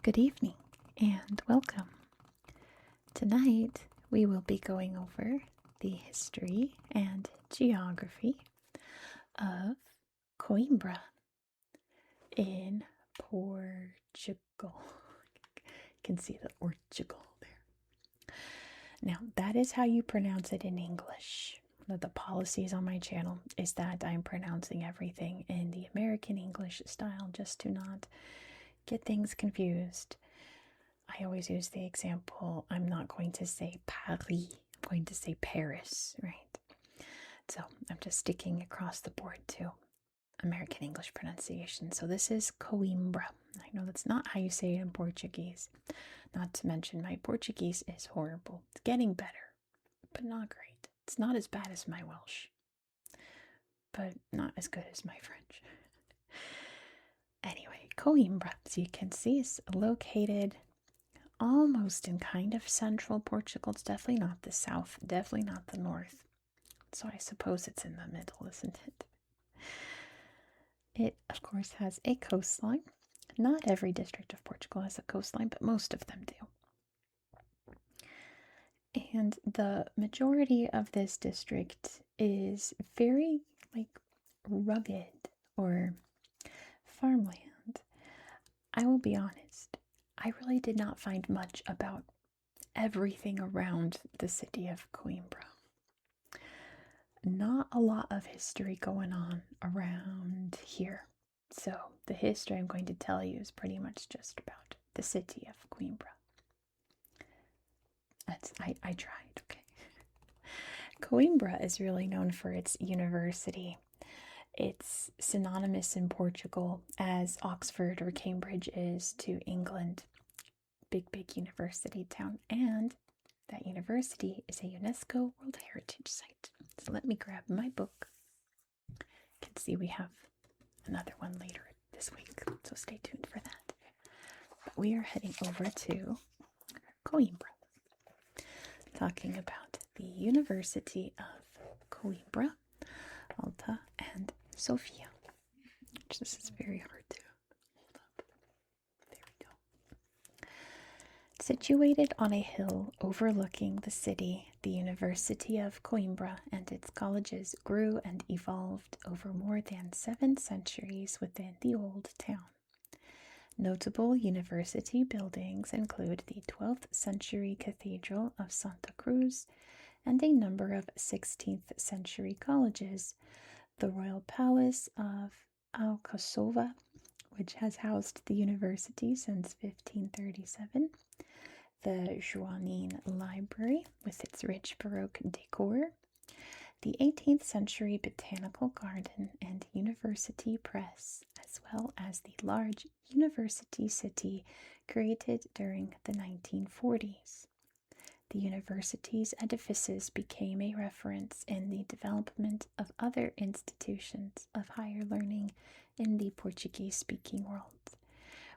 Good evening and welcome. Tonight we will be going over the history and geography of Coimbra in Portugal. You can see the Portugal there. Now, that is how you pronounce it in English. One of the policies on my channel is that I'm pronouncing everything in the American English style just to not get things confused. I always use the example, I'm not going to say Paris, I'm going to say Paris, right? So I'm just sticking across the board to American English pronunciation. So this is Coimbra. I know that's not how you say it in Portuguese. Not to mention my Portuguese is horrible. It's getting better, but not great. It's not as bad as my Welsh, but not as good as my French. Anyway, Coimbra, as you can see, is located almost in kind of central Portugal. It's definitely not the south, definitely not the north. So I suppose it's in the middle, isn't it? It, of course, has a coastline. Not every district of Portugal has a coastline, but most of them do. And the majority of this district is very, rugged or farmland. I will be honest, I really did not find much about everything around the city of Coimbra. Not a lot of history going on around here. So the history I'm going to tell you is pretty much just about the city of Coimbra. I tried, okay. Coimbra is really known for its university. It's synonymous in Portugal as Oxford or Cambridge is to England. Big university town. And that university is a UNESCO World Heritage Site. So let me grab my book. You can see we have another one later this week, so stay tuned for that. But we are heading over to Coimbra, talking about the University of Coimbra, Alta, and Sofia. Which this is very hard to hold up. There we go. Situated on a hill overlooking the city, the University of Coimbra and its colleges grew and evolved over more than 7 centuries within the old town. Notable university buildings include the 12th century Cathedral of Santa Cruz and a number of 16th century colleges, the Royal Palace of Alcazova, which has housed the university since 1537, the Joanine Library with its rich Baroque decor, the 18th century Botanical Garden and University Press, as well as the large University City created during the 1940s. The university's edifices became a reference in the development of other institutions of higher learning in the Portuguese-speaking world,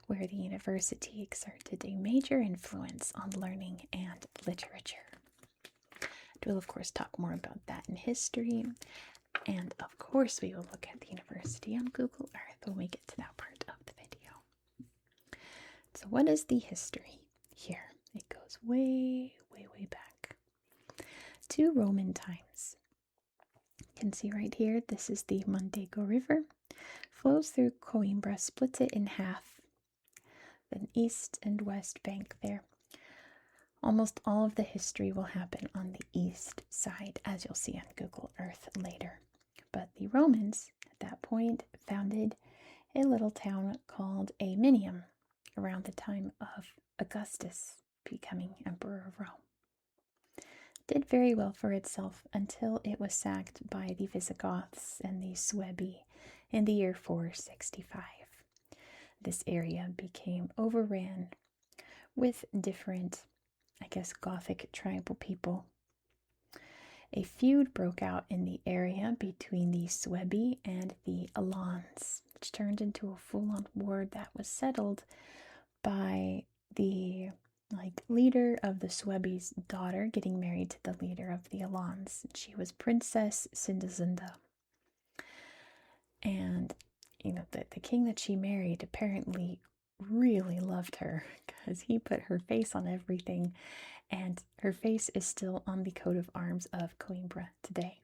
where the university exerted a major influence on learning and literature. We'll, of course, talk more about that in history, and of course we will look at the university on Google Earth when we get to that part of the video. So what is the history here? It goes way back to Roman times. You can see right here, this is the Mondego River, flows through Coimbra, splits it in half, an east and west bank there. Almost all of the history will happen on the east side, as you'll see on Google Earth later. But the Romans, at that point, founded a little town called Aminium around the time of Augustus becoming Emperor of Rome. Did very well for itself until it was sacked by the Visigoths and the Suebi in the year 465. This area became overran with different, Gothic tribal people. A feud broke out in the area between the Suebi and the Alans, which turned into a full-on war that was settled by the leader of the Suebi's daughter getting married to the leader of the Alans. She was Princess Sindazunda. And the king that she married apparently really loved her because he put her face on everything, and her face is still on the coat of arms of Coimbra today.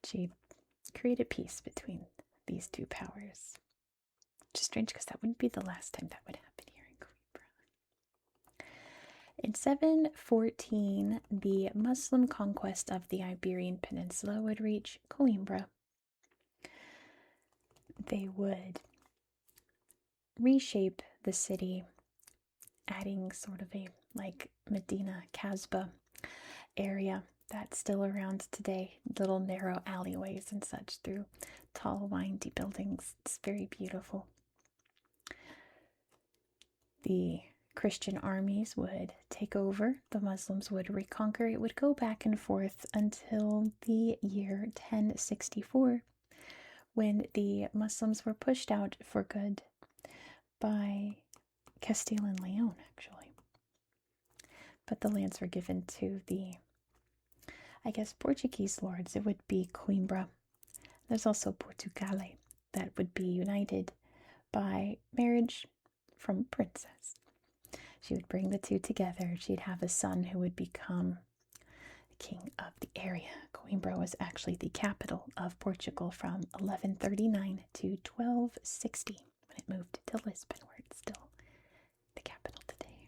She created peace between these two powers. Which is strange because that wouldn't be the last time that would happen here in Coimbra. In 714, the Muslim conquest of the Iberian Peninsula would reach Coimbra. They would reshape the city, adding sort of a like Medina Casbah area that's still around today, little narrow alleyways and such through tall, windy buildings. It's very beautiful. The Christian armies would take over, the Muslims would reconquer. It would go back and forth until the year 1064, when the Muslims were pushed out for good by Castile and Leon, actually. But the lands were given to the, I guess, Portuguese lords. It would be Coimbra. There's also Portugal that would be united by marriage from a princess. She would bring the two together. She'd have a son who would become the king of the area. Coimbra was actually the capital of Portugal from 1139 to 1260 when it moved to Lisbon, where it's still the capital today.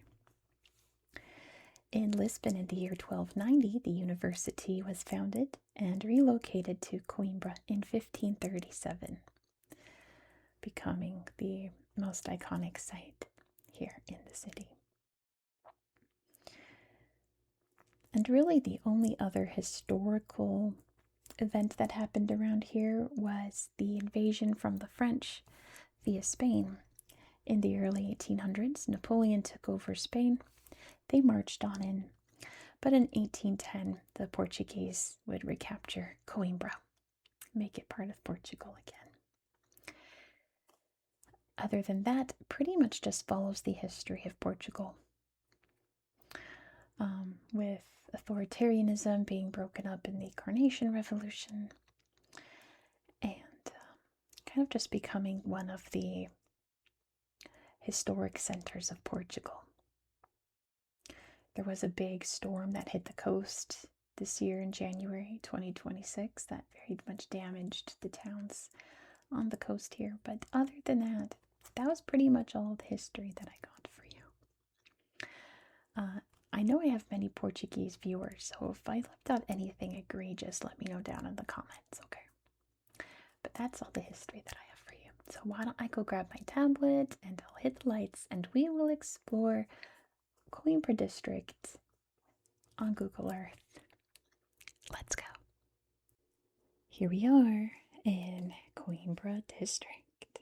In Lisbon in the year 1290, the university was founded and relocated to Coimbra in 1537, becoming the most iconic site here in the city. And really the only other historical event that happened around here was the invasion from the French via Spain. In the early 1800s, Napoleon took over Spain. They marched on in, but in 1810, the Portuguese would recapture Coimbra, make it part of Portugal again. Other than that, pretty much just follows the history of Portugal, with authoritarianism being broken up in the Carnation Revolution, and kind of just becoming one of the historic centers of Portugal. There was a big storm that hit the coast this year in January 2026 that very much damaged the towns on the coast here. But other than that, that was pretty much all the history that I got for you. I know I have many Portuguese viewers, so if I left out anything egregious, let me know down in the comments, okay? But that's all the history that I have for you. So why don't I go grab my tablet and I'll hit the lights and we will explore Coimbra district on Google Earth. Let's go. Here we are in Coimbra district.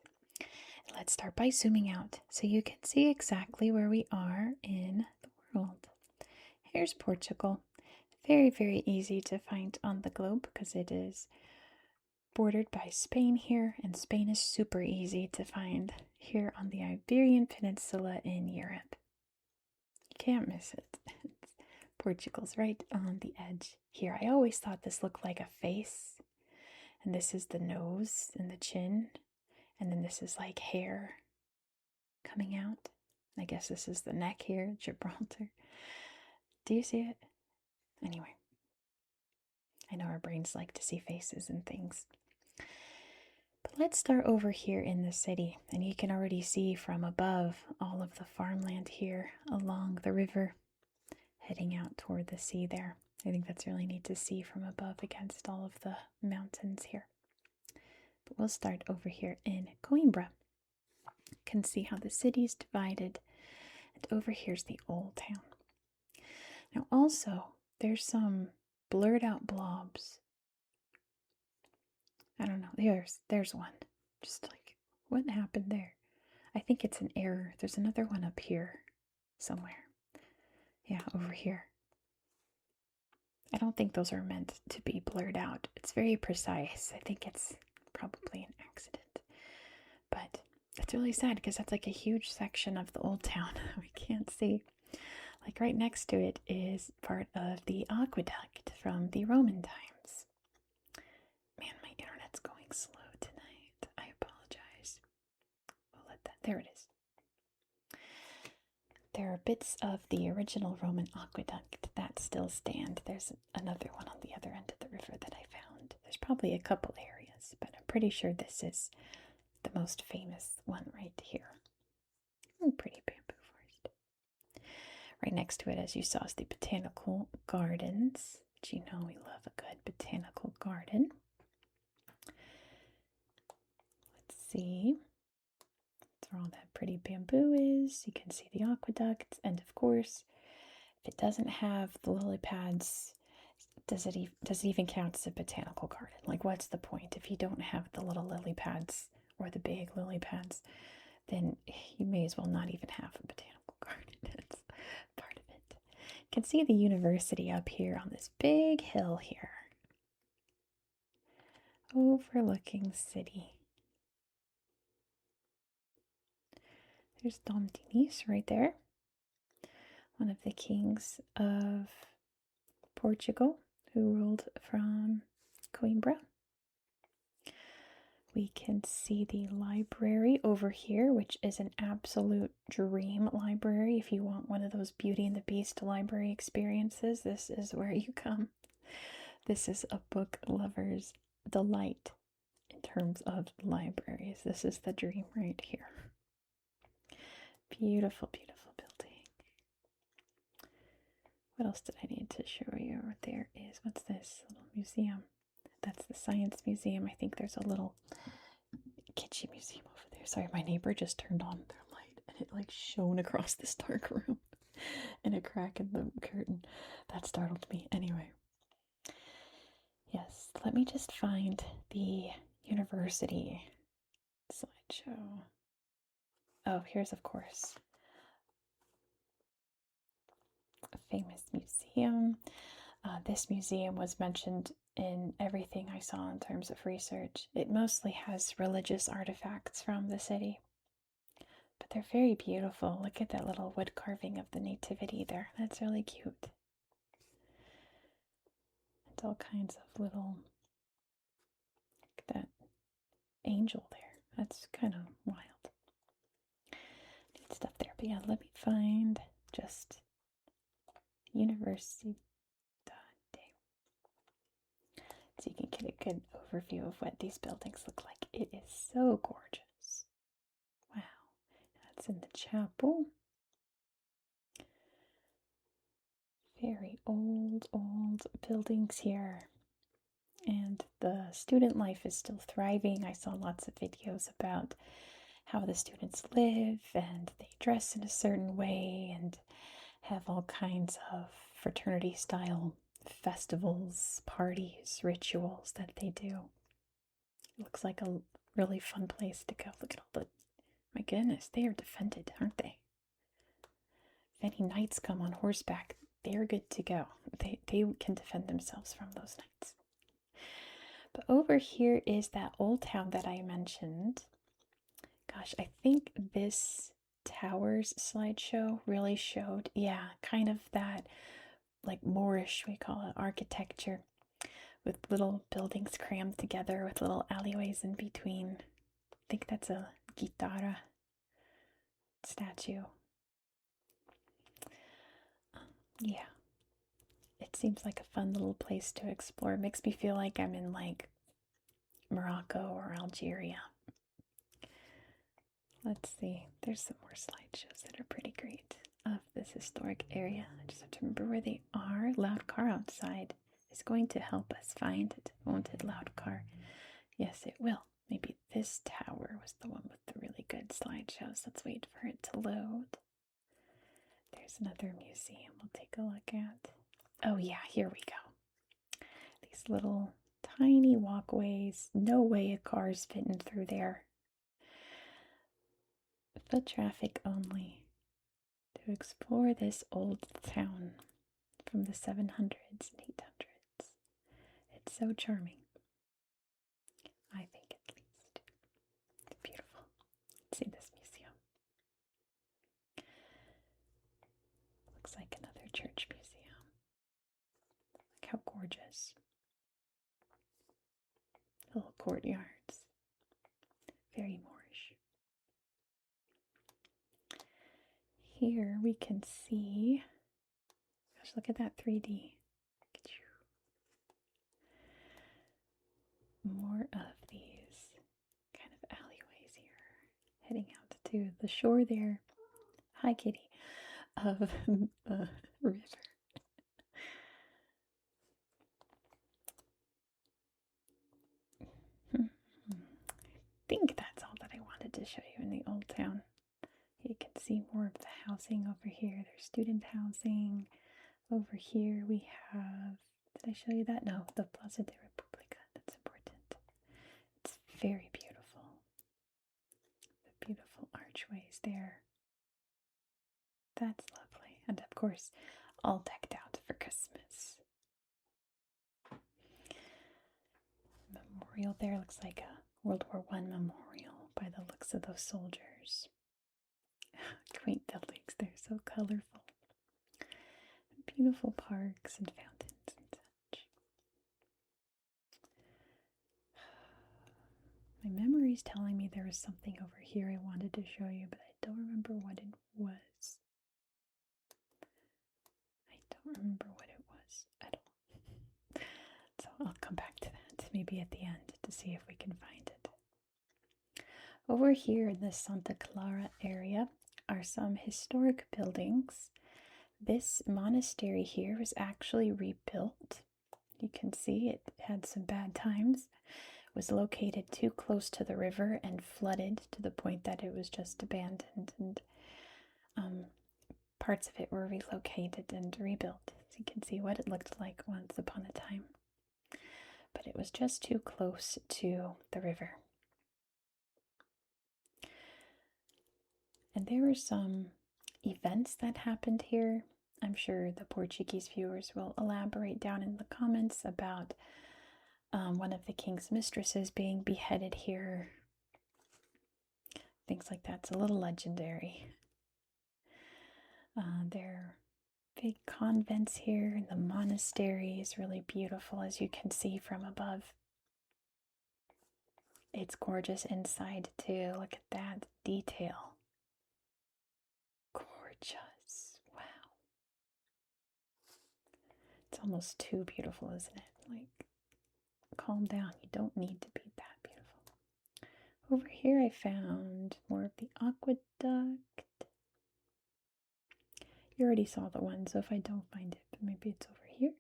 Let's start by zooming out so you can see exactly where we are in the world. Here's Portugal. Very, very easy to find on the globe because it is bordered by Spain here, and Spain is super easy to find here on the Iberian Peninsula in Europe. You can't miss it. Portugal's right on the edge here. I always thought this looked like a face, and this is the nose and the chin, and then this is like hair coming out. I guess this is the neck here, Gibraltar. Do you see it? Anyway, I know our brains like to see faces and things. But let's start over here in the city, and you can already see from above all of the farmland here along the river, heading out toward the sea there. I think that's really neat to see from above against all of the mountains here. But we'll start over here in Coimbra. You can see how the city's divided, and over here's the old town. Now also, there's some blurred out blobs. I don't know, there's one. Just like, what happened there? I think it's an error. There's another one up here somewhere. Yeah, over here. I don't think those are meant to be blurred out. It's very precise. I think it's probably an accident. But that's really sad because that's like a huge section of the old town we can't see. Like right next to it is part of the aqueduct from the Roman times. Man, my internet's going slow tonight. I apologize. We'll let that, there it is. there are bits of the original Roman aqueduct that still stand. There's another one on the other end of the river that I found. There's probably a couple areas, but I'm pretty sure this is the most famous one right here. Pretty bamboo forest. Right next to it, as you saw, is the botanical gardens, which you know we love a good botanical garden. Let's see. That's where all that pretty bamboo is. You can see the aqueduct, and of course, if it doesn't have the lily pads, does it even count as a botanical garden? Like, what's the point if you don't have the little lily pads or the big lily pads? Then you may as well not even have a botanical garden. That's part of it. You can see the university up here on this big hill here, overlooking the city. There's Dom Dinis right there, one of the kings of Portugal who ruled from Coimbra. We can see the library over here, which is an absolute dream library. If you want one of those Beauty and the Beast library experiences, this is where you come. This is a book lover's delight in terms of libraries. This is the dream right here. Beautiful, beautiful building. What else did I need to show you? There is, what's this? A little museum. That's the Science Museum. I think there's a little kitschy museum over there. Sorry, my neighbor just turned on their light and it like shone across this dark room in a crack in the curtain. That startled me. Anyway. Yes, let me just find the university slideshow. Oh, here's, of course, a famous museum. This museum was mentioned in everything I saw in terms of research. It mostly has religious artifacts from the city, but they're very beautiful. Look at that little wood carving of the nativity there. That's really cute. It's all kinds of little, look at that angel there. That's kind of wild. Neat stuff there. But yeah, let me find just university. So you can get a good overview of what these buildings look like. It is so gorgeous. Wow. That's in the chapel. Very old buildings here. And the student life is still thriving. I saw lots of videos about how the students live and they dress in a certain way and have all kinds of fraternity style festivals, parties, rituals that they do. It looks like a really fun place to go. Look at all the, my goodness, they are defended, aren't they? If any knights come on horseback, they are good to go. They can defend themselves from those knights. But over here is that old town that I mentioned. Gosh, I think this towers slideshow really showed, yeah, kind of that like Moorish, we call it, architecture with little buildings crammed together with little alleyways in between. I think that's a guitarra statue. Yeah, it seems like a fun little place to explore. It makes me feel like I'm in like Morocco or Algeria. Let's see, there's some more slideshows that are pretty great of this historic area. I just have to remember where they are. Loud car outside is going to help us find it, won't it, loud car? Yes, it will. Maybe this tower was the one with the really good slideshows. Let's wait for it to load. There's another museum we'll take a look at. Oh yeah, here we go. These little tiny walkways. No way a car's fitting through there. Foot traffic only. To explore this old town from the 700s and 800s. It's so charming. I think at least. It's beautiful. Let's see this museum. Looks like another church museum. Look how gorgeous. Little courtyards. Very Moorish. Here we can see, gosh, look at that 3D. More of these kind of alleyways here, heading out to the shore there. Hi, kitty. Of the river. I think that's all that I wanted to show you in the old town. You can see more of the housing over here. There's student housing. Over here we have, did I show you that? No, the Plaza de República. That's important. It's very beautiful. The beautiful archways there. That's lovely. And of course, all decked out for Christmas. Memorial there looks like a World War I memorial by the looks of those soldiers. Quaint buildings, they're so colorful. Beautiful parks and fountains and such. My memory's telling me there was something over here I wanted to show you, but I don't remember what it was. at all. So I'll come back to that maybe at the end to see if we can find it. Over here in the Santa Clara area are some historic buildings. This monastery here was actually rebuilt. You can see it had some bad times. It was located too close to the river and flooded to the point that it was just abandoned, and parts of it were relocated and rebuilt. So you can see what it looked like once upon a time. But it was just too close to the river. And there were some events that happened here. I'm sure the Portuguese viewers will elaborate down in the comments about one of the king's mistresses being beheaded here. Things like that. It's a little legendary. There are big convents here, and the monastery is really beautiful, as you can see from above. It's gorgeous inside too. Look at that detail. Gorgeous. Wow. It's almost too beautiful, isn't it? Like, calm down. You don't need to be that beautiful. Over here I found more of the aqueduct. You already saw the one, so if I don't find it, maybe it's over here.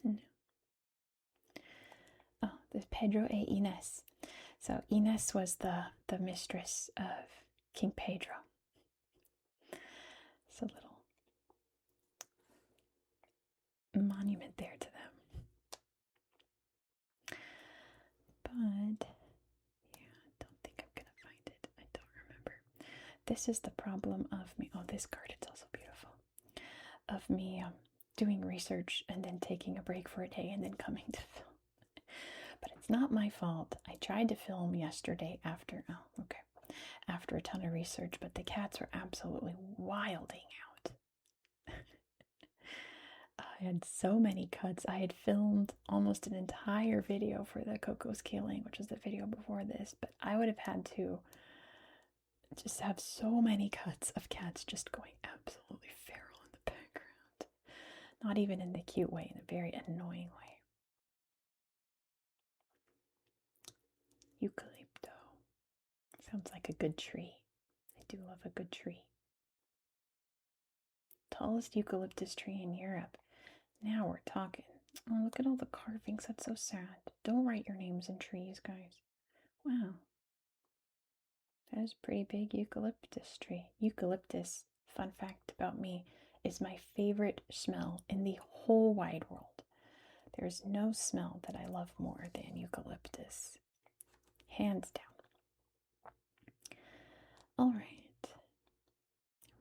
No. Oh, there's Pedro e Inés. So Inés was the mistress of King Pedro. It's a little monument there to them. But yeah, I don't think I'm gonna find it. I don't remember. This is the problem of me. Oh, this garden's also beautiful. Of me doing research and then taking a break for a day and then coming to film. But it's not my fault. I tried to film yesterday after a ton of research, but the cats were absolutely wilding out. I had so many cuts. I had filmed almost an entire video for the Coco's killing, which was the video before this, but I would have had to just have so many cuts of cats just going absolutely feral in the background. Not even in the cute way, in a very annoying way. Eucalypto. Sounds like a good tree. I do love a good tree. Tallest eucalyptus tree in Europe. Now we're talking. Oh, look at all the carvings. That's so sad. Don't write your names in trees, guys. Wow. That is a pretty big eucalyptus tree. Eucalyptus, fun fact about me, is my favorite smell in the whole wide world. There's no smell that I love more than eucalyptus. Hands down. All right. I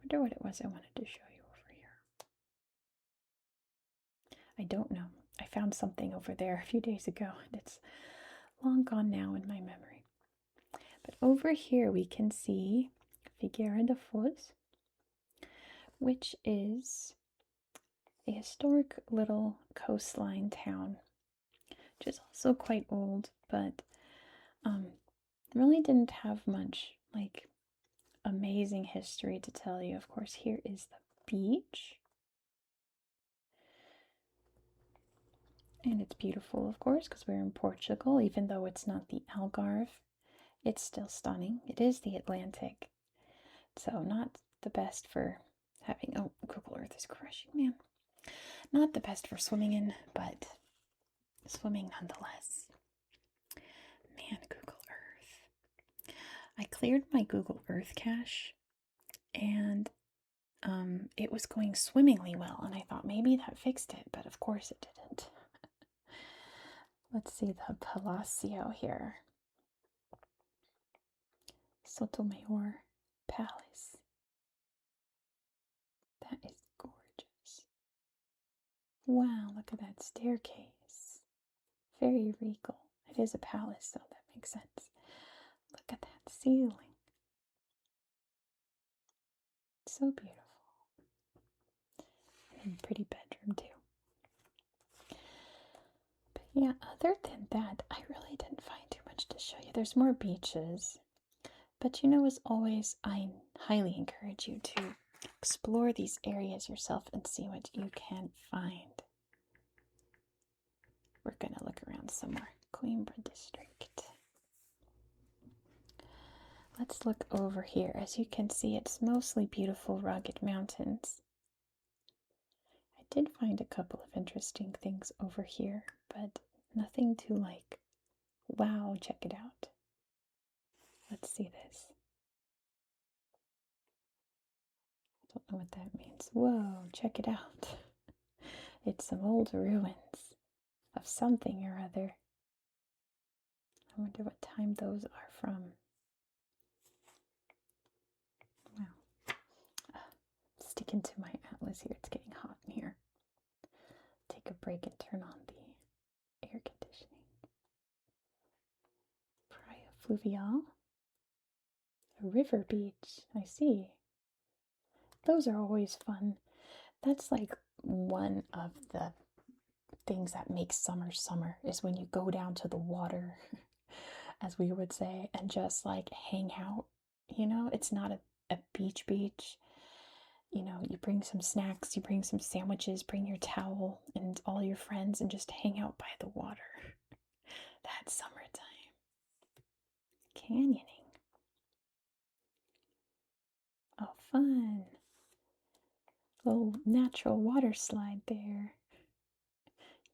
wonder what it was I wanted to show you over here. I don't know. I found something over there a few days ago, and it's long gone now in my memory. But over here we can see Figueira da Foz, which is a historic little coastline town, which is also quite old, but really didn't have much like amazing history to tell you. Of course, here is the beach. And it's beautiful, of course, because we're in Portugal, even though it's not the Algarve. It's still stunning. It is the Atlantic. So not the best for having, oh, Google Earth is crushing, man. Not the best for swimming in, but swimming nonetheless. Man, Google Earth. I cleared my Google Earth cache, and it was going swimmingly well, and I thought maybe that fixed it, but of course it didn't. Let's see the Palacio here. Sotomayor Palace. That is gorgeous. Wow, look at that staircase. Very regal. It is a palace, so that makes sense. Look at that ceiling. So beautiful. And pretty bedroom too. But yeah, other than that, I really didn't find too much to show you. There's more beaches. But you know, as always, I highly encourage you to explore these areas yourself and see what you can find. We're going to look around some more. Coimbra district. Let's look over here. As you can see, it's mostly beautiful, rugged mountains. I did find a couple of interesting things over here, but nothing to like, wow, check it out. Let's see this. I don't know what that means. Whoa, check it out. It's some old ruins of something or other. I wonder what time those are from. Wow. Sticking to my atlas here. It's getting hot in here. Take a break and turn on the air conditioning. Praia Fluvial. A river beach. I see. Those are always fun. That's like one of the things that makes summer summer, is when you go down to the water, as we would say, and just like hang out. You know, it's not a beach. You know, you bring some snacks, you bring some sandwiches, bring your towel and all your friends and just hang out by the water. That's summertime. Canyoning. Oh, fun. Little natural water slide there.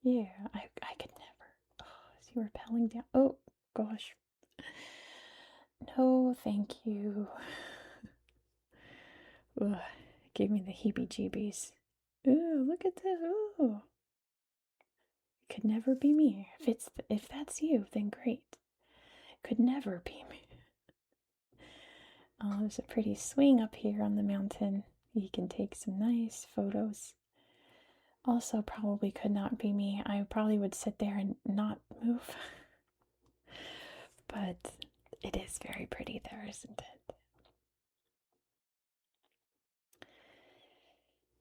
Yeah, I could never. Oh, as you were rappelling down. Oh, gosh. No, thank you. Ugh, gave me the heebie-jeebies. Ooh, look at that. Ooh. It could never be me. If that's you, then great. It could never be me. Oh, there's a pretty swing up here on the mountain. You can take some nice photos. Also, probably could not be me. I probably would sit there and not move. But it is very pretty there, isn't it?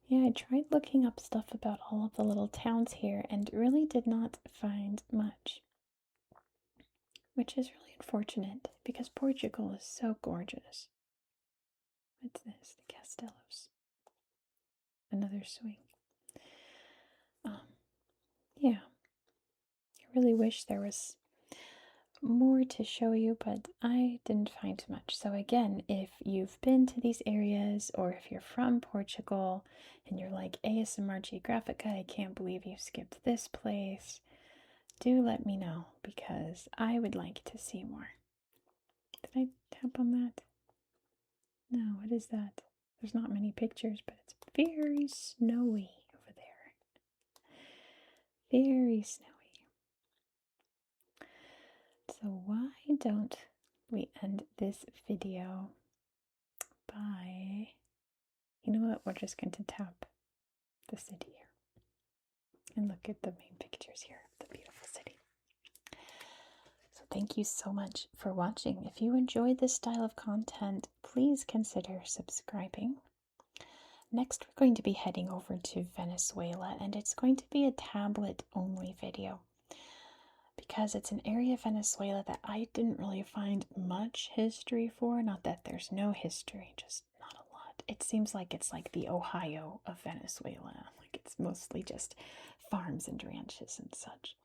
Yeah, I tried looking up stuff about all of the little towns here and really did not find much. Which is really unfortunate because Portugal is so gorgeous. What's this? The Castelos. Another swing. Yeah. I really wish there was more to show you, but I didn't find much. So again, if you've been to these areas or if you're from Portugal and you're like, ASMR Geographica, I can't believe you skipped this place, do let me know because I would like to see more. Did I tap on that? No, what is that? There's not many pictures, but it's very snowy over there. Very snowy. So why don't we end this video by, you know what, we're just going to tap the city here and look at the main pictures here of the beautiful city. So thank you so much for watching. If you enjoyed this style of content, please consider subscribing. Next, we're going to be heading over to Venezuela, and it's going to be a tablet-only video because it's an area of Venezuela that I didn't really find much history for. Not that there's no history, just not a lot. It seems like it's like the Ohio of Venezuela. Like it's mostly just farms and ranches and such.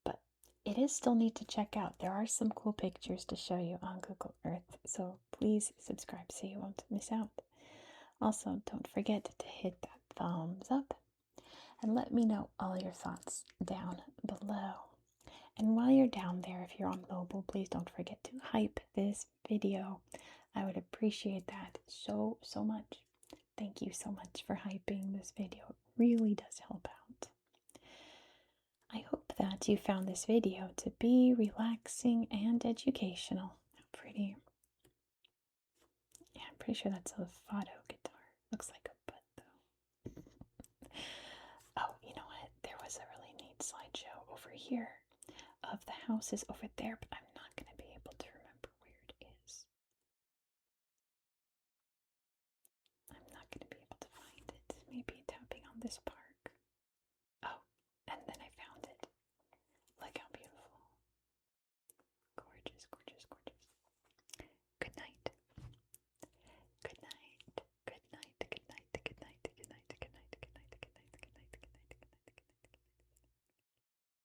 But it is still neat to check out. There are some cool pictures to show you on Google Earth, so please subscribe so you won't miss out. Also, don't forget to hit that thumbs up and let me know all your thoughts down below. And while you're down there, if you're on mobile, please don't forget to hype this video. I would appreciate that so much. Thank you so much for hyping this video. It really does help out. I hope that you found this video to be relaxing and educational. Pretty. Yeah, I'm pretty sure that's a Fado guitar. Looks like a butt though. Oh, you know what? There was a really neat slideshow over here of the houses over there, but I'm not going to be able to remember where it is. I'm not going to be able to find it. Maybe tapping on this part.